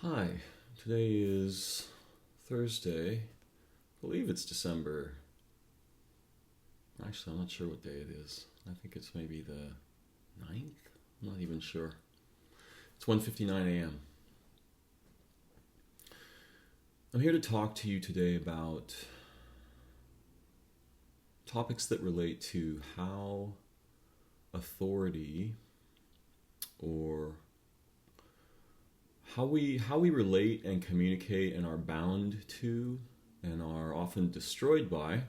Hi, today is Thursday. I believe it's December. Actually, I'm not sure what day it is. I think it's maybe the 9th? I'm not even sure. It's 1:59 a.m. I'm here to talk to you today about topics that relate to how authority or how we relate and communicate and are bound to and are often destroyed by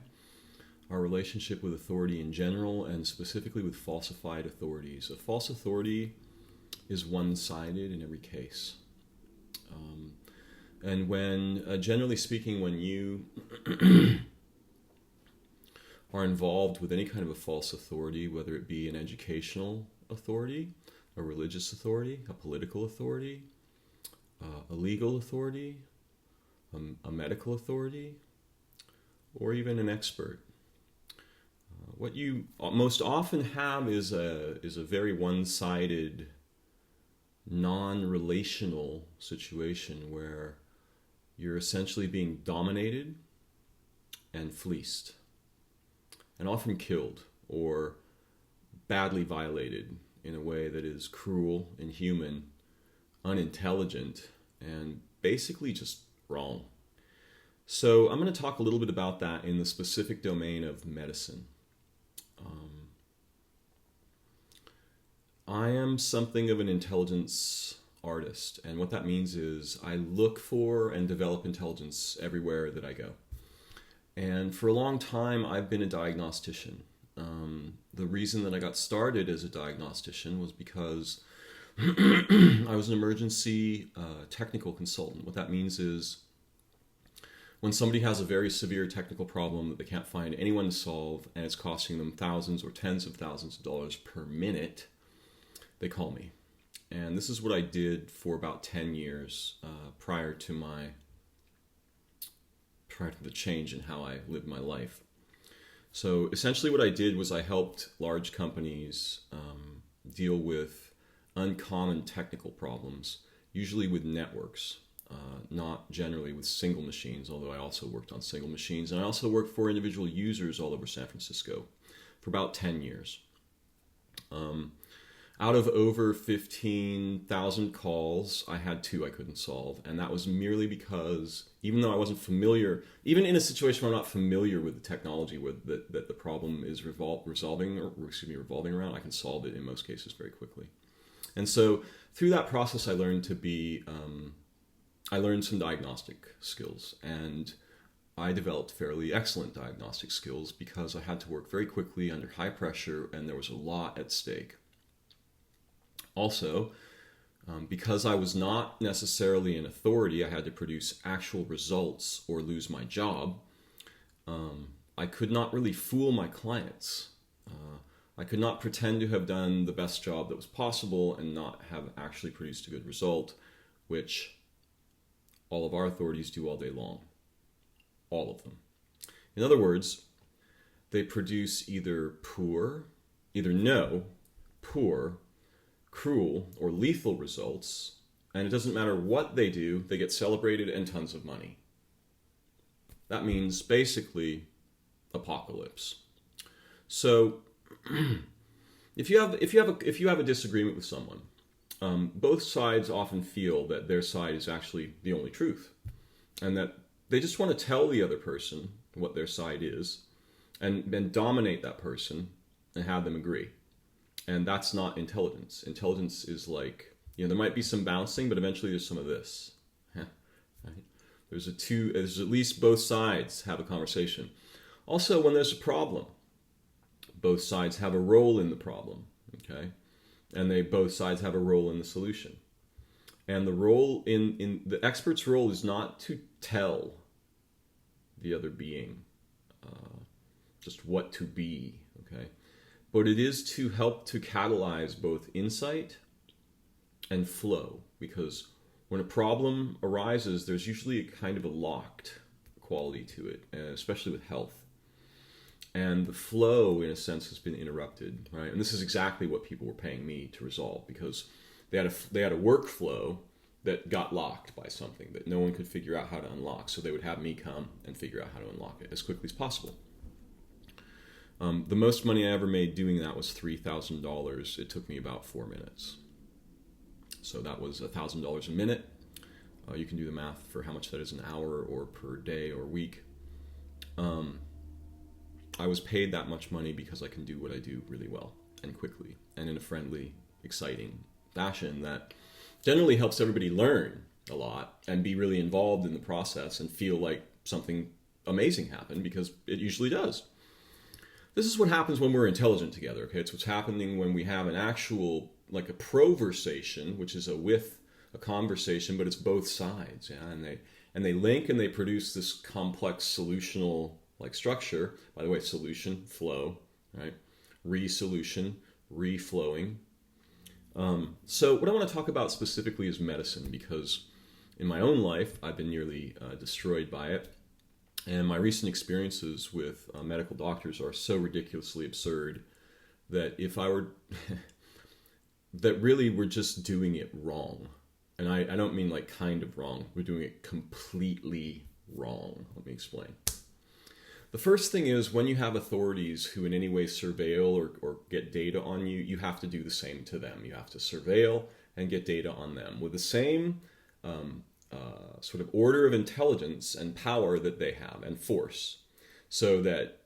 our relationship with authority in general and specifically with falsified authorities. A false authority is one-sided in every case. And generally speaking, when you are involved with any kind of a false authority, whether it be an educational authority, a religious authority, a political authority, a legal authority, a medical authority, or even an expert. What you most often have is a very one-sided, non-relational situation where you're essentially being dominated and fleeced, and often killed or badly violated in a way that is cruel, inhuman, unintelligent, and basically just wrong. So I'm going to talk a little bit about that in the specific domain of medicine. I am something of an intelligence artist, and what that means is I look for and develop intelligence everywhere that I go. And for a long time, I've been a diagnostician. The reason that I got started as a diagnostician was because I was an emergency technical consultant. What that means is when somebody has a very severe technical problem that they can't find anyone to solve and it's costing them thousands or tens of thousands of dollars per minute, they call me. And this is what I did for about 10 years prior to the change in how I lived my life. So essentially what I did was I helped large companies deal with uncommon technical problems, usually with networks, not generally with single machines, although I also worked on single machines. And I also worked for individual users all over San Francisco for about 10 years. Out of over 15,000 calls, I had two I couldn't solve. And that was merely because, even though I wasn't familiar, even in a situation where I'm not familiar with the technology that the problem is revolving around, I can solve it in most cases very quickly. And so through that process, I learned I learned some diagnostic skills, and I developed fairly excellent diagnostic skills because I had to work very quickly under high pressure and there was a lot at stake. Also, because I was not necessarily an authority, I had to produce actual results or lose my job. I could not really fool my clients. I could not pretend to have done the best job that was possible and not have actually produced a good result, which all of our authorities do all day long. All of them. In other words, they produce either poor, cruel, or lethal results, and it doesn't matter what they do, they get celebrated and tons of money. That means basically apocalypse. So if you have a disagreement with someone, both sides often feel that their side is actually the only truth, and that they just want to tell the other person what their side is, and then dominate that person and have them agree. And that's not intelligence. Intelligence is like, there might be some bouncing, but eventually there's some of this. Right? There's at least both sides have a conversation. Also, when there's a problem, both sides have a role in the problem, okay? And both sides have a role in the solution. And the role in the expert's role is not to tell the other being just what to be, okay? But it is to help to catalyze both insight and flow, because when a problem arises, there's usually a kind of a locked quality to it, especially with health. And the flow, in a sense, has been interrupted, right? And this is exactly what people were paying me to resolve, because they had a workflow that got locked by something that no one could figure out how to unlock. So they would have me come and figure out how to unlock it as quickly as possible. The most money I ever made doing that was $3,000. It took me about 4 minutes. So that was $1,000 a minute. You can do the math for how much that is an hour or per day or week. I was paid that much money because I can do what I do really well and quickly and in a friendly, exciting fashion that generally helps everybody learn a lot and be really involved in the process and feel like something amazing happened, because it usually does. This is what happens when we're intelligent together, okay? It's what's happening when we have an actual, like a proversation, which is a conversation, but it's both sides, yeah? And they link and they produce this complex solutional like structure. By the way, solution, flow, right? Resolution, reflowing. So what I want to talk about specifically is medicine, because in my own life, I've been nearly destroyed by it. And my recent experiences with medical doctors are so ridiculously absurd that if I were, that really we're just doing it wrong. And I don't mean like kind of wrong. We're doing it completely wrong. Let me explain. The first thing is, when you have authorities who in any way surveil or get data on you, you have to do the same to them. You have to surveil and get data on them with the same sort of order of intelligence and power that they have, and force. So that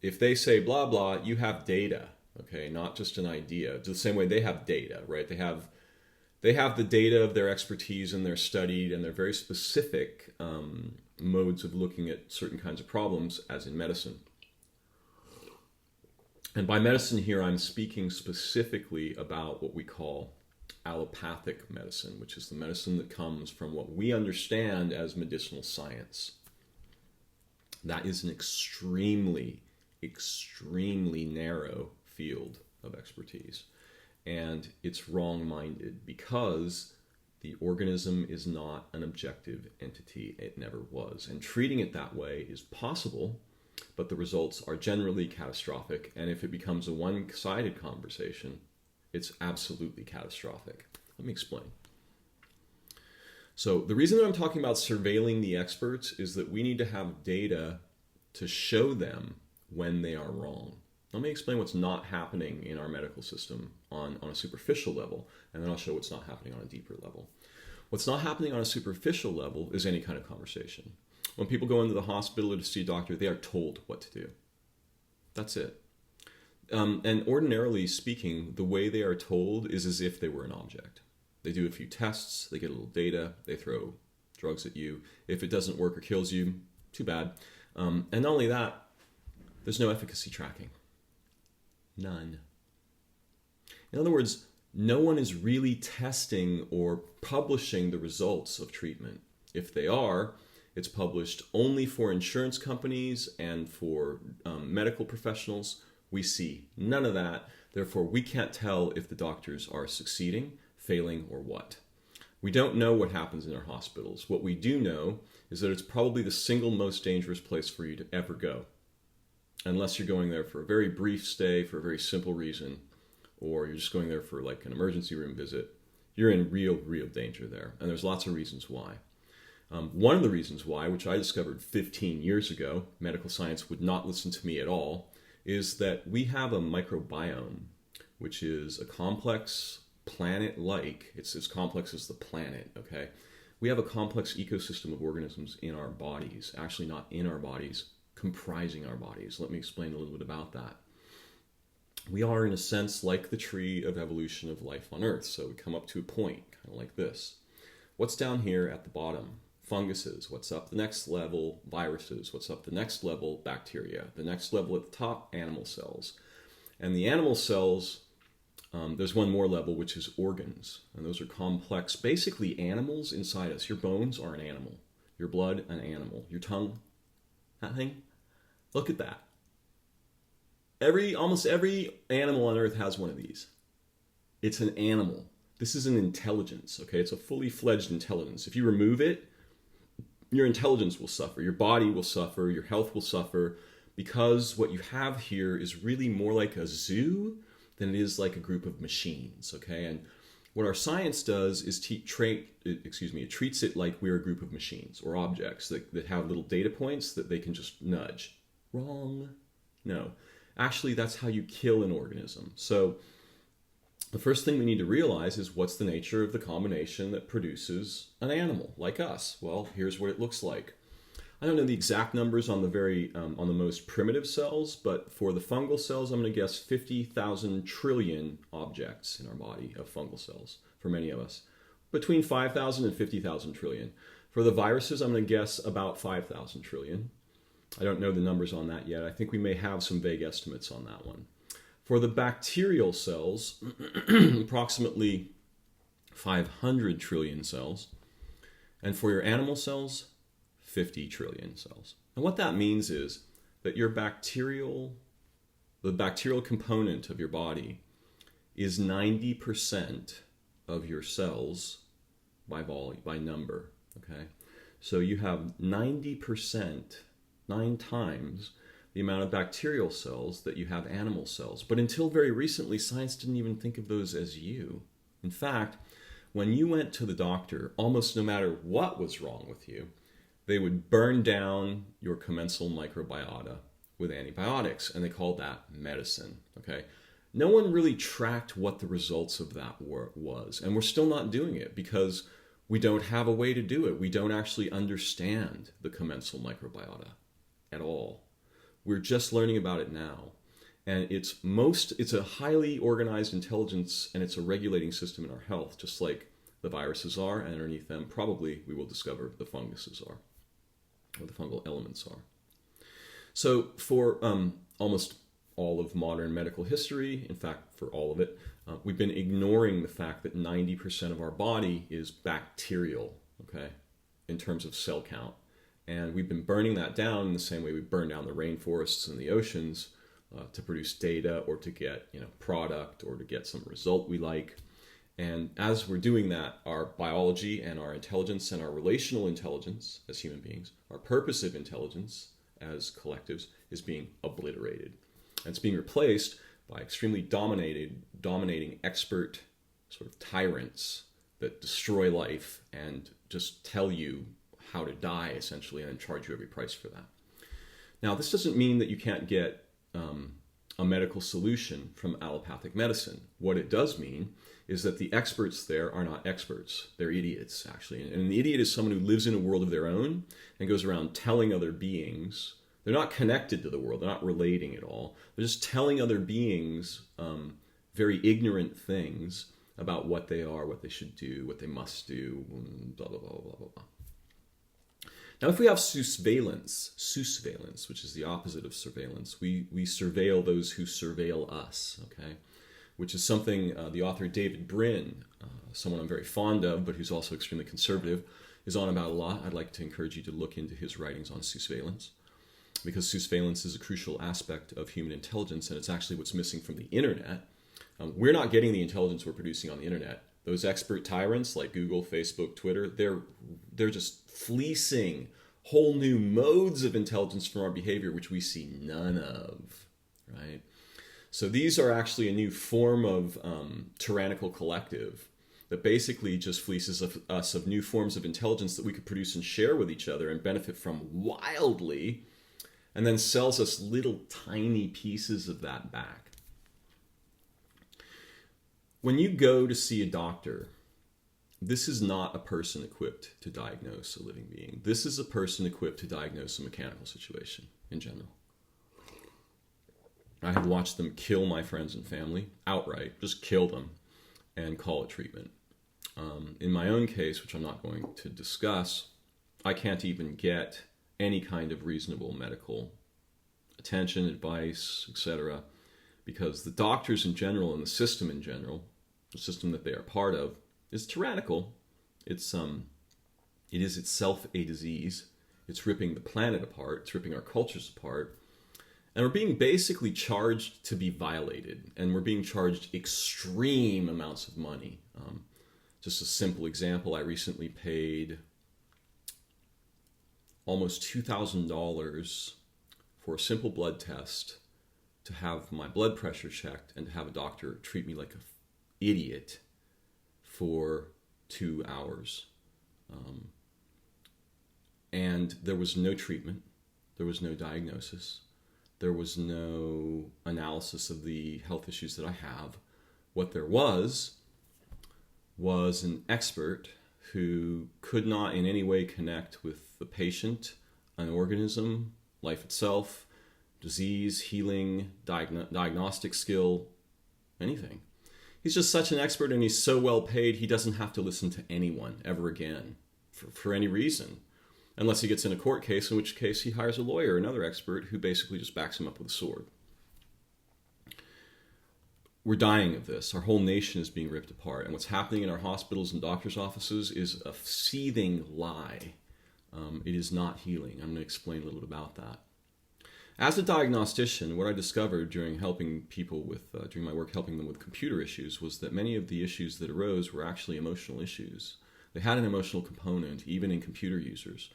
if they say blah, blah, you have data, okay, not just an idea. The same way they have data, right? They have the data of their expertise, and they're studied, and they're very specific modes of looking at certain kinds of problems, as in medicine. And by medicine here, I'm speaking specifically about what we call allopathic medicine, which is the medicine that comes from what we understand as medicinal science. That is an extremely, extremely narrow field of expertise. And it's wrong-minded, because the organism is not an objective entity. It never was. And treating it that way is possible, but the results are generally catastrophic. And if it becomes a one-sided conversation, it's absolutely catastrophic. Let me explain. So the reason that I'm talking about surveilling the experts is that we need to have data to show them when they are wrong. Let me explain what's not happening in our medical system on a superficial level, and then I'll show what's not happening on a deeper level. What's not happening on a superficial level is any kind of conversation. When people go into the hospital or to see a doctor, they are told what to do. That's it. And ordinarily speaking, the way they are told is as if they were an object. They do a few tests, they get a little data, they throw drugs at you. If it doesn't work or kills you, too bad. And not only that, there's no efficacy tracking. None. In other words, no one is really testing or publishing the results of treatment. If they are, it's published only for insurance companies and for medical professionals. We see none of that. Therefore, we can't tell if the doctors are succeeding, failing, or what. We don't know what happens in our hospitals. What we do know is that it's probably the single most dangerous place for you to ever go. Unless you're going there for a very brief stay for a very simple reason, or you're just going there for like an emergency room visit, you're in real, real danger there. And there's lots of reasons why. One of the reasons why, which I discovered 15 years ago, medical science would not listen to me at all, is that we have a microbiome, which is a complex planet-like, it's as complex as the planet, okay? We have a complex ecosystem of organisms in our bodies, actually not in our bodies, comprising our bodies. Let me explain a little bit about that. We are, in a sense, like the tree of evolution of life on Earth. So we come up to a point, kind of like this. What's down here at the bottom? Funguses. What's up the next level? Viruses. What's up the next level? Bacteria. The next level at the top? Animal cells. And the animal cells, there's one more level, which is organs. And those are complex, basically animals inside us. Your bones are an animal. Your blood, an animal. Your tongue, that thing. Look at that. Almost every animal on Earth has one of these. It's an animal. This is an intelligence, okay? It's a fully fledged intelligence. If you remove it, your intelligence will suffer, your body will suffer, your health will suffer, because what you have here is really more like a zoo than it is like a group of machines, okay? And What our science does is it treats it like we're a group of machines or objects that have little data points that they can just nudge. Wrong. No. Actually, that's how you kill an organism. So the first thing we need to realize is what's the nature of the combination that produces an animal like us? Well, here's what it looks like. I don't know the exact numbers on on the most primitive cells, but for the fungal cells, I'm going to guess 50,000 trillion objects in our body of fungal cells for many of us. Between 5,000 and 50,000 trillion. For the viruses, I'm going to guess about 5,000 trillion. I don't know the numbers on that yet. I think we may have some vague estimates on that one. For the bacterial cells, approximately 500 trillion cells. And for your animal cells, 50 trillion cells. And what that means is that the bacterial component of your body is 90% of your cells by number. Okay, so you have 90%, 9 times the amount of bacterial cells that you have animal cells. But until very recently, science didn't even think of those as you. In fact, when you went to the doctor, almost no matter what was wrong with you, they would burn down your commensal microbiota with antibiotics, and they called that medicine. Okay, no one really tracked what the results of that was, and we're still not doing it because we don't have a way to do it. We don't actually understand the commensal microbiota at all. We're just learning about it now, and it's a highly organized intelligence, and it's a regulating system in our health, just like the viruses are, and underneath them probably we will discover the funguses are, or the fungal elements are. So for almost all of modern medical history, in fact for all of it, we've been ignoring the fact that 90% of our body is bacterial, okay, in terms of cell count. And we've been burning that down in the same way we burn down the rainforests and the oceans to produce data or to get product or to get some result we like. And as we're doing that, our biology and our intelligence and our relational intelligence as human beings, our purposive intelligence as collectives is being obliterated. And it's being replaced by extremely dominating expert sort of tyrants that destroy life and just tell you how to die, essentially, and then charge you every price for that. Now, this doesn't mean that you can't get a medical solution from allopathic medicine. What it does mean is that the experts there are not experts. They're idiots, actually. And an idiot is someone who lives in a world of their own and goes around telling other beings. They're not connected to the world. They're not relating at all. They're just telling other beings very ignorant things about what they are, what they should do, what they must do, blah, blah, blah, blah, blah, blah. Now, if we have sousveillance, which is the opposite of surveillance, we surveil those who surveil us, okay? Which is something the author David Brin, someone I'm very fond of, but who's also extremely conservative, is on about a lot. I'd like to encourage you to look into his writings on sousveillance, because sousveillance is a crucial aspect of human intelligence, and it's actually what's missing from the internet. We're not getting the intelligence we're producing on the internet. Those expert tyrants like Google, Facebook, Twitter, they're just fleecing whole new modes of intelligence from our behavior, which we see none of, right? So these are actually a new form of tyrannical collective that basically just fleeces us of new forms of intelligence that we could produce and share with each other and benefit from wildly, and then sells us little tiny pieces of that back. When you go to see a doctor, this is not a person equipped to diagnose a living being. This is a person equipped to diagnose a mechanical situation in general. I have watched them kill my friends and family outright, just kill them and call it treatment. In my own case, which I'm not going to discuss, I can't even get any kind of reasonable medical attention, advice, etc., because the doctors in general and the system in general, the system that they are part of, is tyrannical. It is itself a disease. It's ripping the planet apart. It's ripping our cultures apart. And we're being basically charged to be violated. And we're being charged extreme amounts of money. Just a simple example, I recently paid almost $2,000 for a simple blood test to have my blood pressure checked and to have a doctor treat me like an idiot for 2 hours. And there was no treatment. There was no diagnosis. There was no analysis of the health issues that I have. What there was an expert who could not in any way connect with the patient, an organism, life itself, disease, healing, diagnostic skill, anything. He's just such an expert, and he's so well paid, he doesn't have to listen to anyone ever again for any reason. Unless he gets in a court case, in which case he hires a lawyer, another expert, who basically just backs him up with a sword. We're dying of this. Our whole nation is being ripped apart. And what's happening in our hospitals and doctors' offices is a seething lie. It is not healing. I'm going to explain a little bit about that. As a diagnostician, what I discovered during helping people with, during my work helping them with computer issues, was that many of the issues that arose were actually emotional issues. They had an emotional component, even in computer users.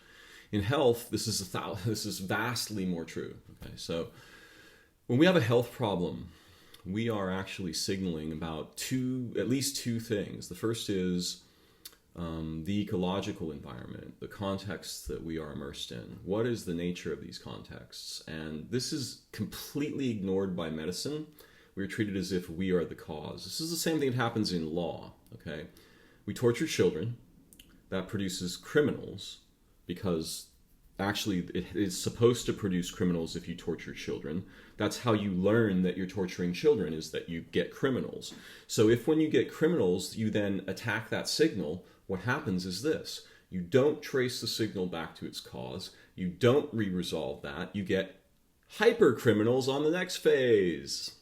In health, this is vastly more true. Okay, so when we have a health problem, we are actually signaling about at least two things. The first is the ecological environment, the context that we are immersed in. What is the nature of these contexts? And this is completely ignored by medicine. We are treated as if we are the cause. This is the same thing that happens in law. Okay, we torture children. That produces criminals, because actually it is supposed to produce criminals if you torture children. That's how you learn that you're torturing children, is that you get criminals. So if when you get criminals, you then attack that signal, what happens is this. You don't trace the signal back to its cause. You don't re-resolve that. You get hyper criminals on the next phase.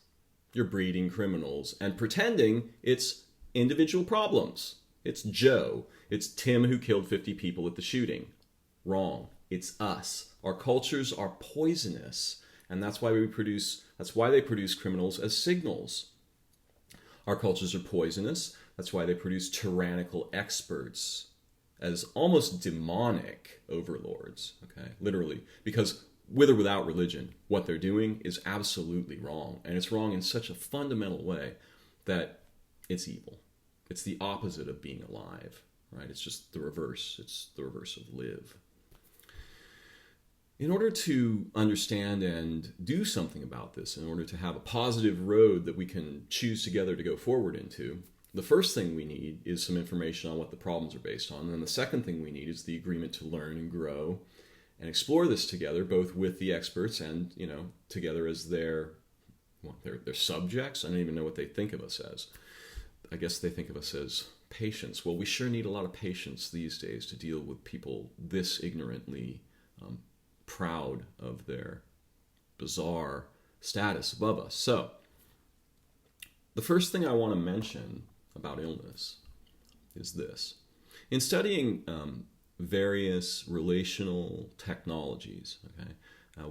You're breeding criminals and pretending it's individual problems. It's Joe. It's Tim who killed 50 people at the shooting. Wrong. It's us. Our cultures are poisonous, and that's why they produce criminals as signals. Our cultures are poisonous. That's why they produce tyrannical experts as almost demonic overlords. Okay, literally, because with or without religion, what they're doing is absolutely wrong, and it's wrong in such a fundamental way that it's evil. It's the opposite of being alive. Right? It's just the reverse. It's the reverse of live. In order to understand and do something about this, in order to have a positive road that we can choose together to go forward into, the first thing we need is some information on what the problems are based on. And then the second thing we need is the agreement to learn and grow and explore this together, both with the experts and, together as their subjects. I don't even know what they think of us as. I guess they think of us as patience. Well, we sure need a lot of patience these days to deal with people this ignorantly proud of their bizarre status above us. So, the first thing I want to mention about illness is this. In studying various relational technologies,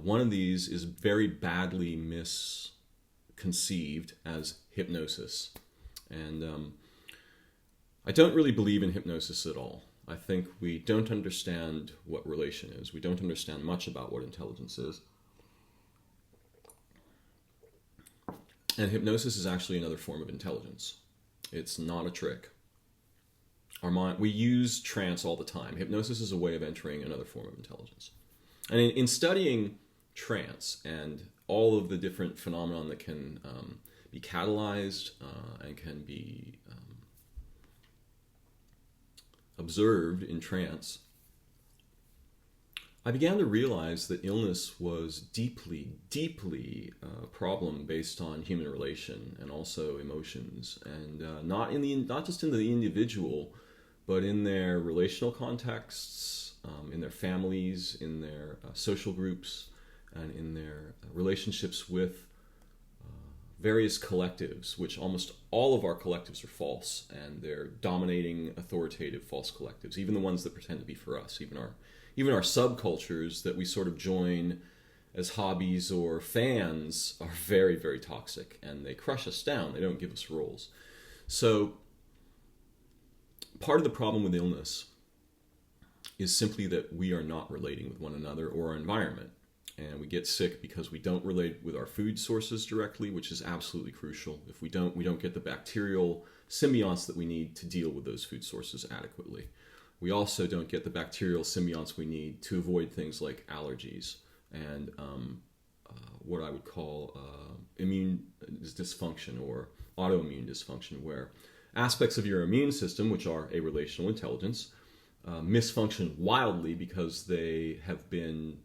one of these is very badly misconceived as hypnosis. And I don't really believe in hypnosis at all. I think we don't understand what relation is. We don't understand much about what intelligence is. And hypnosis is actually another form of intelligence. It's not a trick. Our mind, we use trance all the time. Hypnosis is a way of entering another form of intelligence. And in studying trance and all of the different phenomena that can be catalyzed and can be observed in trance, I began to realize that illness was deeply, deeply a problem based on human relation and also emotions, and not just in the individual, but in their relational contexts, in their families, in their social groups, and in their relationships with various collectives, which almost all of our collectives are false, and they're dominating, authoritative, false collectives, even the ones that pretend to be for us, even our subcultures that we sort of join as hobbies or fans are very, very toxic, and they crush us down. They don't give us roles. So part of the problem with illness is simply that we are not relating with one another or our environment. And we get sick because we don't relate with our food sources directly, which is absolutely crucial. If we don't get the bacterial symbionts that we need to deal with those food sources adequately. We also don't get the bacterial symbionts we need to avoid things like allergies and what I would call immune dysfunction or autoimmune dysfunction, where aspects of your immune system, which are a relational intelligence, misfunction wildly because they have been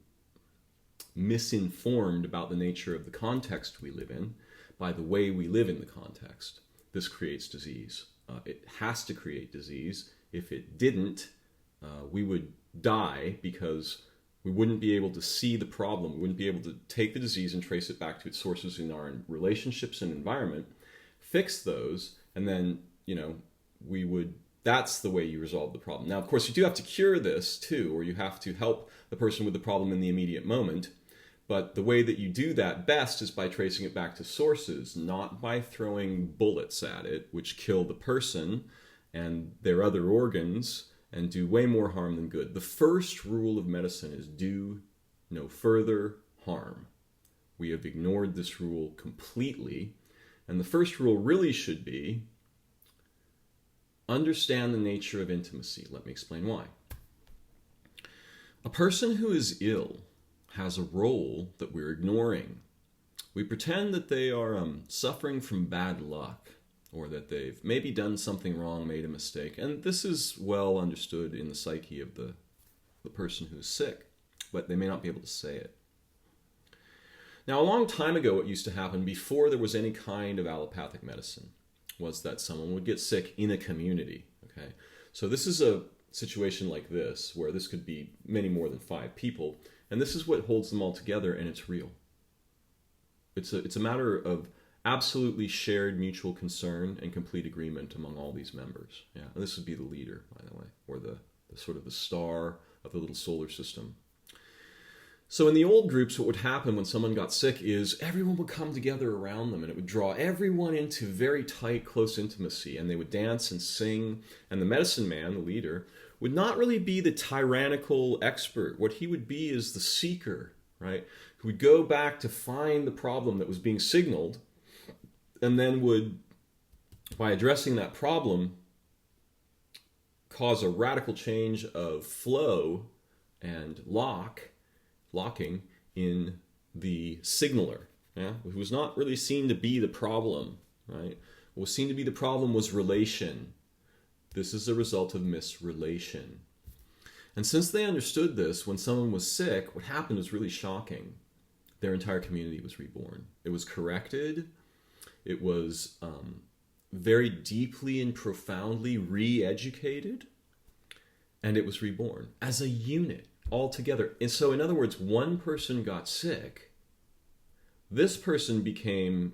misinformed about the nature of the context we live in by the way we live in the context. This creates disease. It has to create disease. If it didn't, we would die because we wouldn't be able to see the problem. We wouldn't be able to take the disease and trace it back to its sources in our relationships and environment, fix those, and then, we would, that's the way you resolve the problem. Now, of course, you do have to cure this too, or you have to help the person with the problem in the immediate moment. But the way that you do that best is by tracing it back to sources, not by throwing bullets at it, which kill the person and their other organs and do way more harm than good. The first rule of medicine is do no further harm. We have ignored this rule completely. And the first rule really should be understand the nature of intimacy. Let me explain why. A person who is ill has a role that we're ignoring. We pretend that they are suffering from bad luck, or that they've maybe done something wrong, made a mistake. And this is well understood in the psyche of the person who's sick, but they may not be able to say it. Now, a long time ago, what used to happen before there was any kind of allopathic medicine was that someone would get sick in a community. Okay, so this is a situation like this, where this could be many more than 5 people, and this is what holds them all together, and it's real. It's a matter of absolutely shared mutual concern and complete agreement among all these members. Yeah, and this would be the leader, by the way, or the sort of the star of the little solar system. So in the old groups, what would happen when someone got sick is everyone would come together around them, and it would draw everyone into very tight, close intimacy, and they would dance and sing, and the medicine man, the leader, would not really be the tyrannical expert. What he would be is the seeker, right? Who would go back to find the problem that was being signaled, and then would, by addressing that problem, cause a radical change of flow and locking in the signaler, yeah? Who was not really seen to be the problem, right? What was seen to be the problem was relation. This is a result of misrelation. And since they understood this, when someone was sick, what happened was really shocking. Their entire community was reborn. It was corrected. It was very deeply and profoundly re-educated. And it was reborn as a unit altogether. And so, in other words, one person got sick. This person became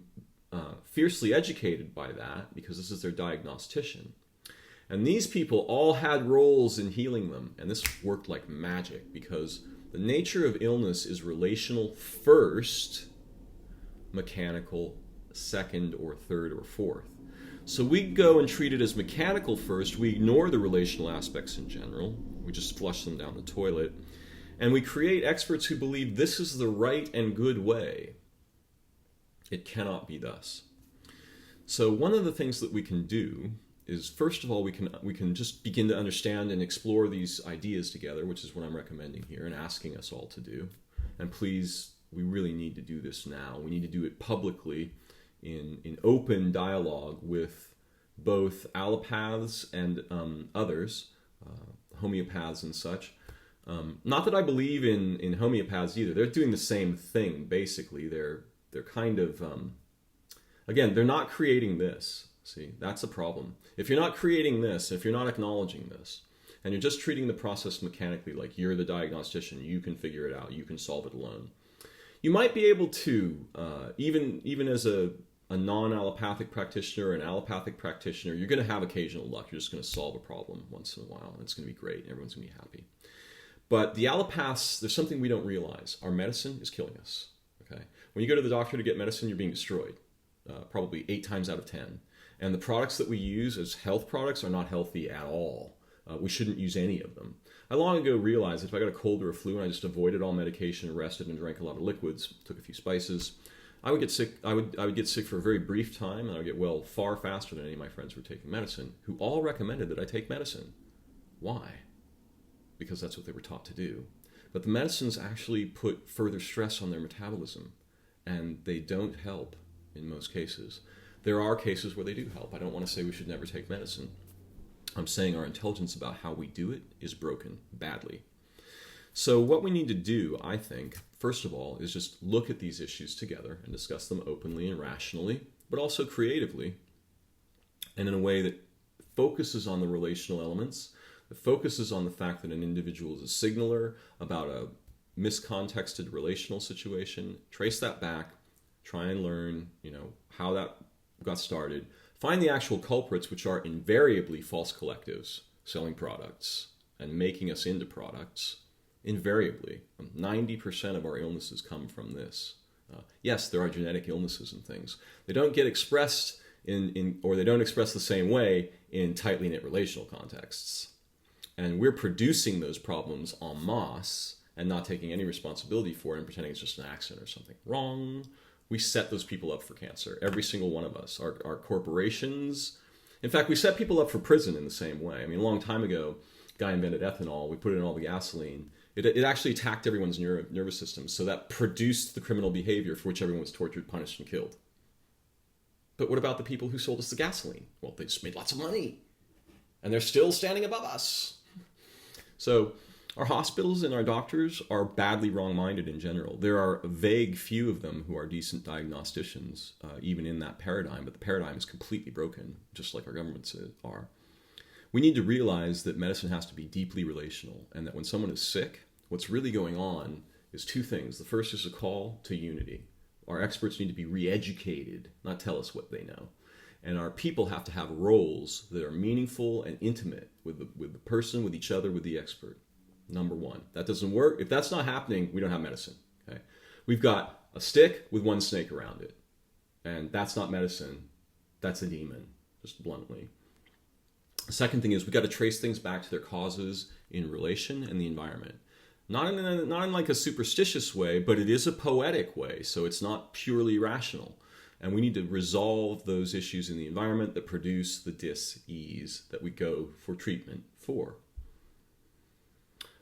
fiercely educated by that because this is their diagnostician. And these people all had roles in healing them. And this worked like magic because the nature of illness is relational first, mechanical second or third or fourth. So we go and treat it as mechanical first. We ignore the relational aspects in general. We just flush them down the toilet. And we create experts who believe this is the right and good way. It cannot be thus. So one of the things that we can do is, first of all, we can just begin to understand and explore these ideas together, which is what I'm recommending here and asking us all to do. And please, we really need to do this now. We need to do it publicly in open dialogue with both allopaths and others, homeopaths and such. Not that I believe in homeopaths either. They're doing the same thing, basically. They're kind of, again, they're not creating this. See, that's a problem. If you're not creating this, if you're not acknowledging this, and you're just treating the process mechanically, like you're the diagnostician, you can figure it out, you can solve it alone, you might be able to, even as a non-allopathic practitioner or an allopathic practitioner, you're going to have occasional luck. You're just going to solve a problem once in a while, and it's going to be great. Everyone's going to be happy. But the allopaths, there's something we don't realize. Our medicine is killing us. Okay, when you go to the doctor to get medicine, you're being destroyed, probably 8 times out of 10. And the products that we use as health products are not healthy at all. We shouldn't use any of them. I long ago realized that if I got a cold or a flu and I just avoided all medication, rested, and drank a lot of liquids, took a few spices, I would get sick. I would get sick for a very brief time, and I would get well far faster than any of my friends who were taking medicine, who all recommended that I take medicine. Why? Because that's what they were taught to do. But the medicines actually put further stress on their metabolism, and they don't help in most cases. There are cases where they do help. I don't want to say we should never take medicine. I'm saying our intelligence about how we do it is broken badly. So what we need to do, I think, first of all, is just look at these issues together and discuss them openly and rationally, but also creatively, and in a way that focuses on the relational elements, that focuses on the fact that an individual is a signaler about a miscontexted relational situation, trace that back, try and learn, how that got started, find the actual culprits, which are invariably false collectives selling products and making us into products. Invariably, 90% of our illnesses come from this. Yes, there are genetic illnesses and things. They don't get expressed or they don't express the same way in tightly knit relational contexts. And we're producing those problems en masse and not taking any responsibility for it and pretending it's just an accident or something. Wrong. We set those people up for cancer, every single one of us. Our corporations. In fact, we set people up for prison in the same way. I mean, a long time ago, a guy invented ethanol. We put it in all the gasoline. It actually attacked everyone's nervous system, so that produced the criminal behavior for which everyone was tortured, punished, and killed. But what about the people who sold us the gasoline? Well, they just made lots of money, and they're still standing above us. So our hospitals and our doctors are badly wrong-minded in general. There are a vague few of them who are decent diagnosticians, even in that paradigm, but the paradigm is completely broken, just like our governments are. We need to realize that medicine has to be deeply relational, and that when someone is sick, what's really going on is two things. The first is a call to unity. Our experts need to be re-educated, not tell us what they know. And our people have to have roles that are meaningful and intimate with the person, with each other, with the expert. Number one. That doesn't work. If that's not happening, we don't have medicine. Okay? We've got a stick with one snake around it. And that's not medicine. That's a demon, just bluntly. The second thing is we've got to trace things back to their causes in relation and the environment. Not in like a superstitious way, but it is a poetic way, so it's not purely rational. And we need to resolve those issues in the environment that produce the dis-ease that we go for treatment for.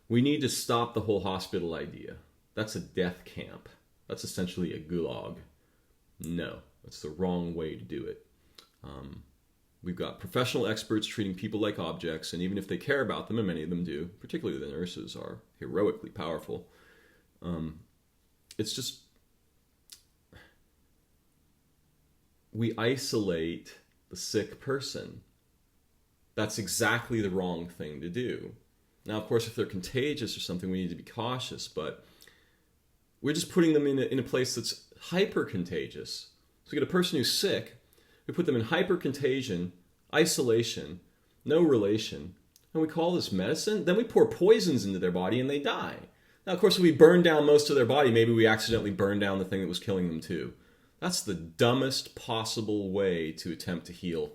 We need to stop the whole hospital idea. That's a death camp. That's essentially a gulag. No, that's the wrong way to do it. We've got professional experts treating people like objects, and even if they care about them, and many of them do, particularly the nurses are heroically powerful, it's just, we isolate the sick person. That's exactly the wrong thing to do. Now, of course, if they're contagious or something, we need to be cautious, but we're just putting them in a place that's hyper-contagious. So we get a person who's sick, we put them in hypercontagion, isolation, no relation, and we call this medicine. Then we pour poisons into their body and they die. Now, of course, if we burn down most of their body, maybe we accidentally burn down the thing that was killing them too. That's the dumbest possible way to attempt to heal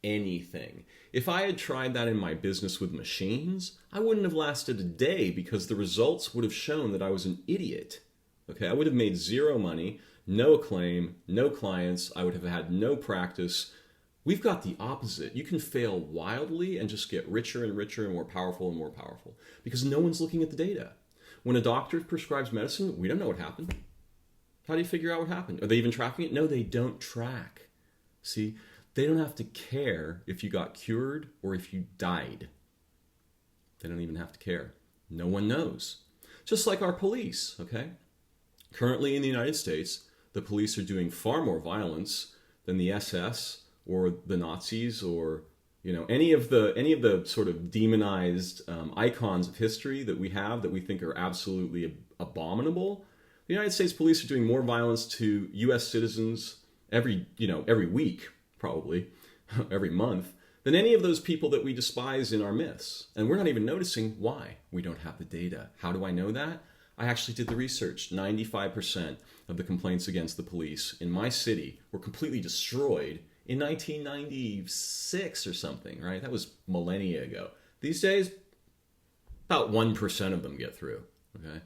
anything. If I had tried that in my business with machines, I wouldn't have lasted a day because the results would have shown that I was an idiot. Okay, I would have made zero money, no acclaim, no clients. I would have had no practice. We've got the opposite. You can fail wildly and just get richer and richer and more powerful because no one's looking at the data. When a doctor prescribes medicine, we don't know what happened. How do you figure out what happened? Are they even tracking it? No, they don't track. See, they don't have to care if you got cured or if you died. They don't even have to care. No one knows. Just like our police, okay? Currently in the United States, the police are doing far more violence than the SS or the Nazis or any of the sort of demonized icons of history that we have that we think are absolutely abominable. The United States police are doing more violence to U.S. citizens every week, probably every month, than any of those people that we despise in our myths. And we're not even noticing why. We don't have the data. How do I know that? I actually did the research. 95% of the complaints against the police in my city were completely destroyed in 1996 or something, right? That was millennia ago. These days, about 1% of them get through, okay?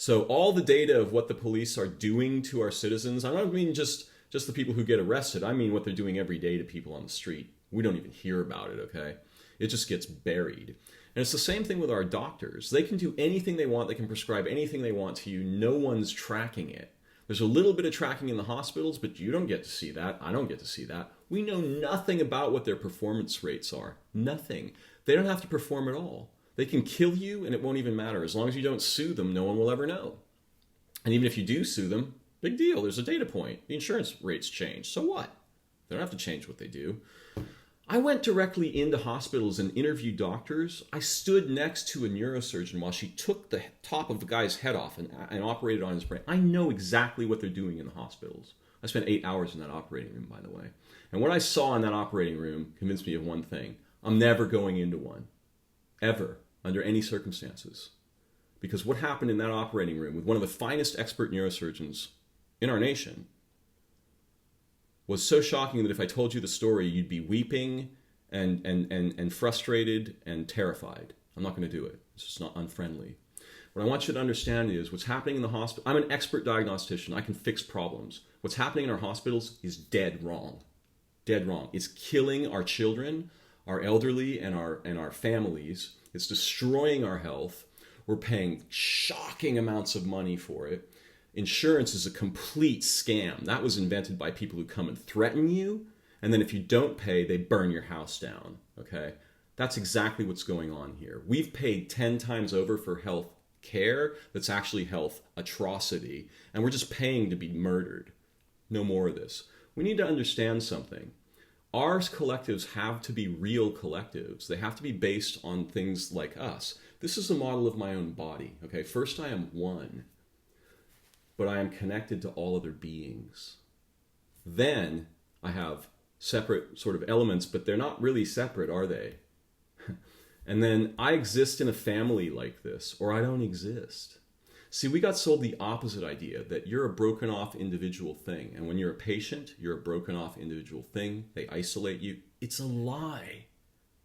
So all the data of what the police are doing to our citizens, I don't mean just the people who get arrested. I mean what they're doing every day to people on the street. We don't even hear about it, okay? It just gets buried. And it's the same thing with our doctors. They can do anything they want. They can prescribe anything they want to you. No one's tracking it. There's a little bit of tracking in the hospitals, but you don't get to see that. I don't get to see that. We know nothing about what their performance rates are. Nothing. They don't have to perform at all. They can kill you and it won't even matter. As long as you don't sue them, no one will ever know. And even if you do sue them, big deal. There's a data point. The insurance rates change. So what? They don't have to change what they do. I went directly into hospitals and interviewed doctors. I stood next to a neurosurgeon while she took the top of the guy's head off and operated on his brain. I know exactly what they're doing in the hospitals. I spent 8 hours in that operating room, by the way. And what I saw in that operating room convinced me of one thing. I'm never going into one. Ever. Under any circumstances. Because what happened in that operating room with one of the finest expert neurosurgeons in our nation was so shocking that if I told you the story, you'd be weeping and frustrated and terrified. I'm not going to do it. It's just not unfriendly. What I want you to understand is what's happening in the hospital. I'm an expert diagnostician. I can fix problems. What's happening in our hospitals is dead wrong. Dead wrong. It's killing our children, our elderly, and our families. It's destroying our health. We're paying shocking amounts of money for it. Insurance is a complete scam. That was invented by people who come and threaten you, and then if you don't pay, they burn your house down, okay? That's exactly what's going on here. We've paid 10 times over for health care that's actually health atrocity, and we're just paying to be murdered. No more of this. We need to understand something. Our collectives have to be real collectives. They have to be based on things like us. This is a model of my own body, okay? First, I am one, but I am connected to all other beings. Then I have separate sort of elements, but they're not really separate, are they? And then I exist in a family like this, or I don't exist. See, we got sold the opposite idea, that you're a broken off individual thing. And when you're a patient, you're a broken off individual thing. They isolate you. It's a lie.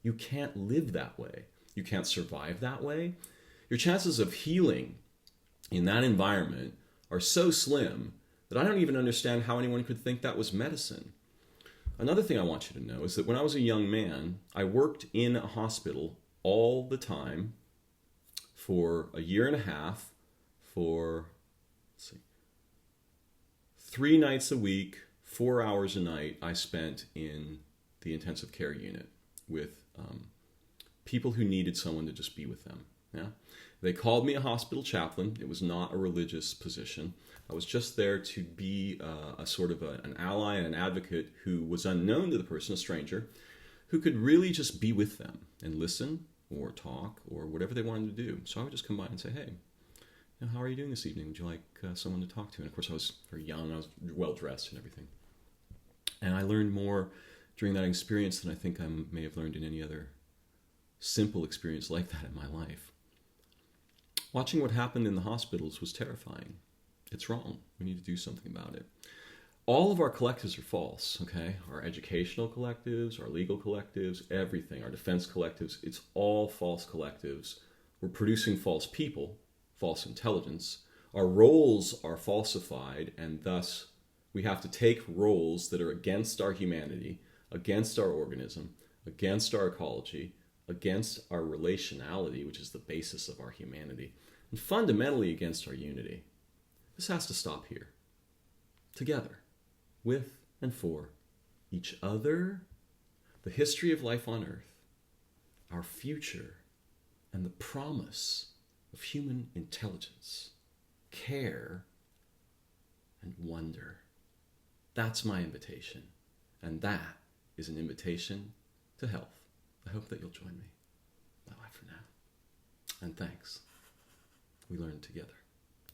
You can't live that way. You can't survive that way. Your chances of healing in that environment are so slim that I don't even understand how anyone could think that was medicine. Another thing I want you to know is that when I was a young man, I worked in a hospital all the time for a year and a half for, 3 nights a week, 4 hours a night I spent in the intensive care unit with people who needed someone to just be with them. Yeah? They called me a hospital chaplain. It was not a religious position. I was just there to be a sort of an ally and an advocate who was unknown to the person, a stranger, who could really just be with them and listen or talk or whatever they wanted to do. So I would just come by and say, hey, how are you doing this evening? Would you like someone to talk to? And of course I was very young. I was well dressed and everything. And I learned more during that experience than I think I may have learned in any other simple experience like that in my life. Watching what happened in the hospitals was terrifying. It's wrong. We need to do something about it. All of our collectives are false, okay? Our educational collectives, our legal collectives, everything, our defense collectives, it's all false collectives. We're producing false people, false intelligence. Our roles are falsified, and thus we have to take roles that are against our humanity, against our organism, against our ecology, against our relationality, which is the basis of our humanity, and fundamentally against our unity. This has to stop here. Together, with and for each other, the history of life on Earth, our future, and the promise of human intelligence, care, and wonder. That's my invitation, and that is an invitation to health. I hope that you'll join me. Bye-bye for now. And thanks. We learned together.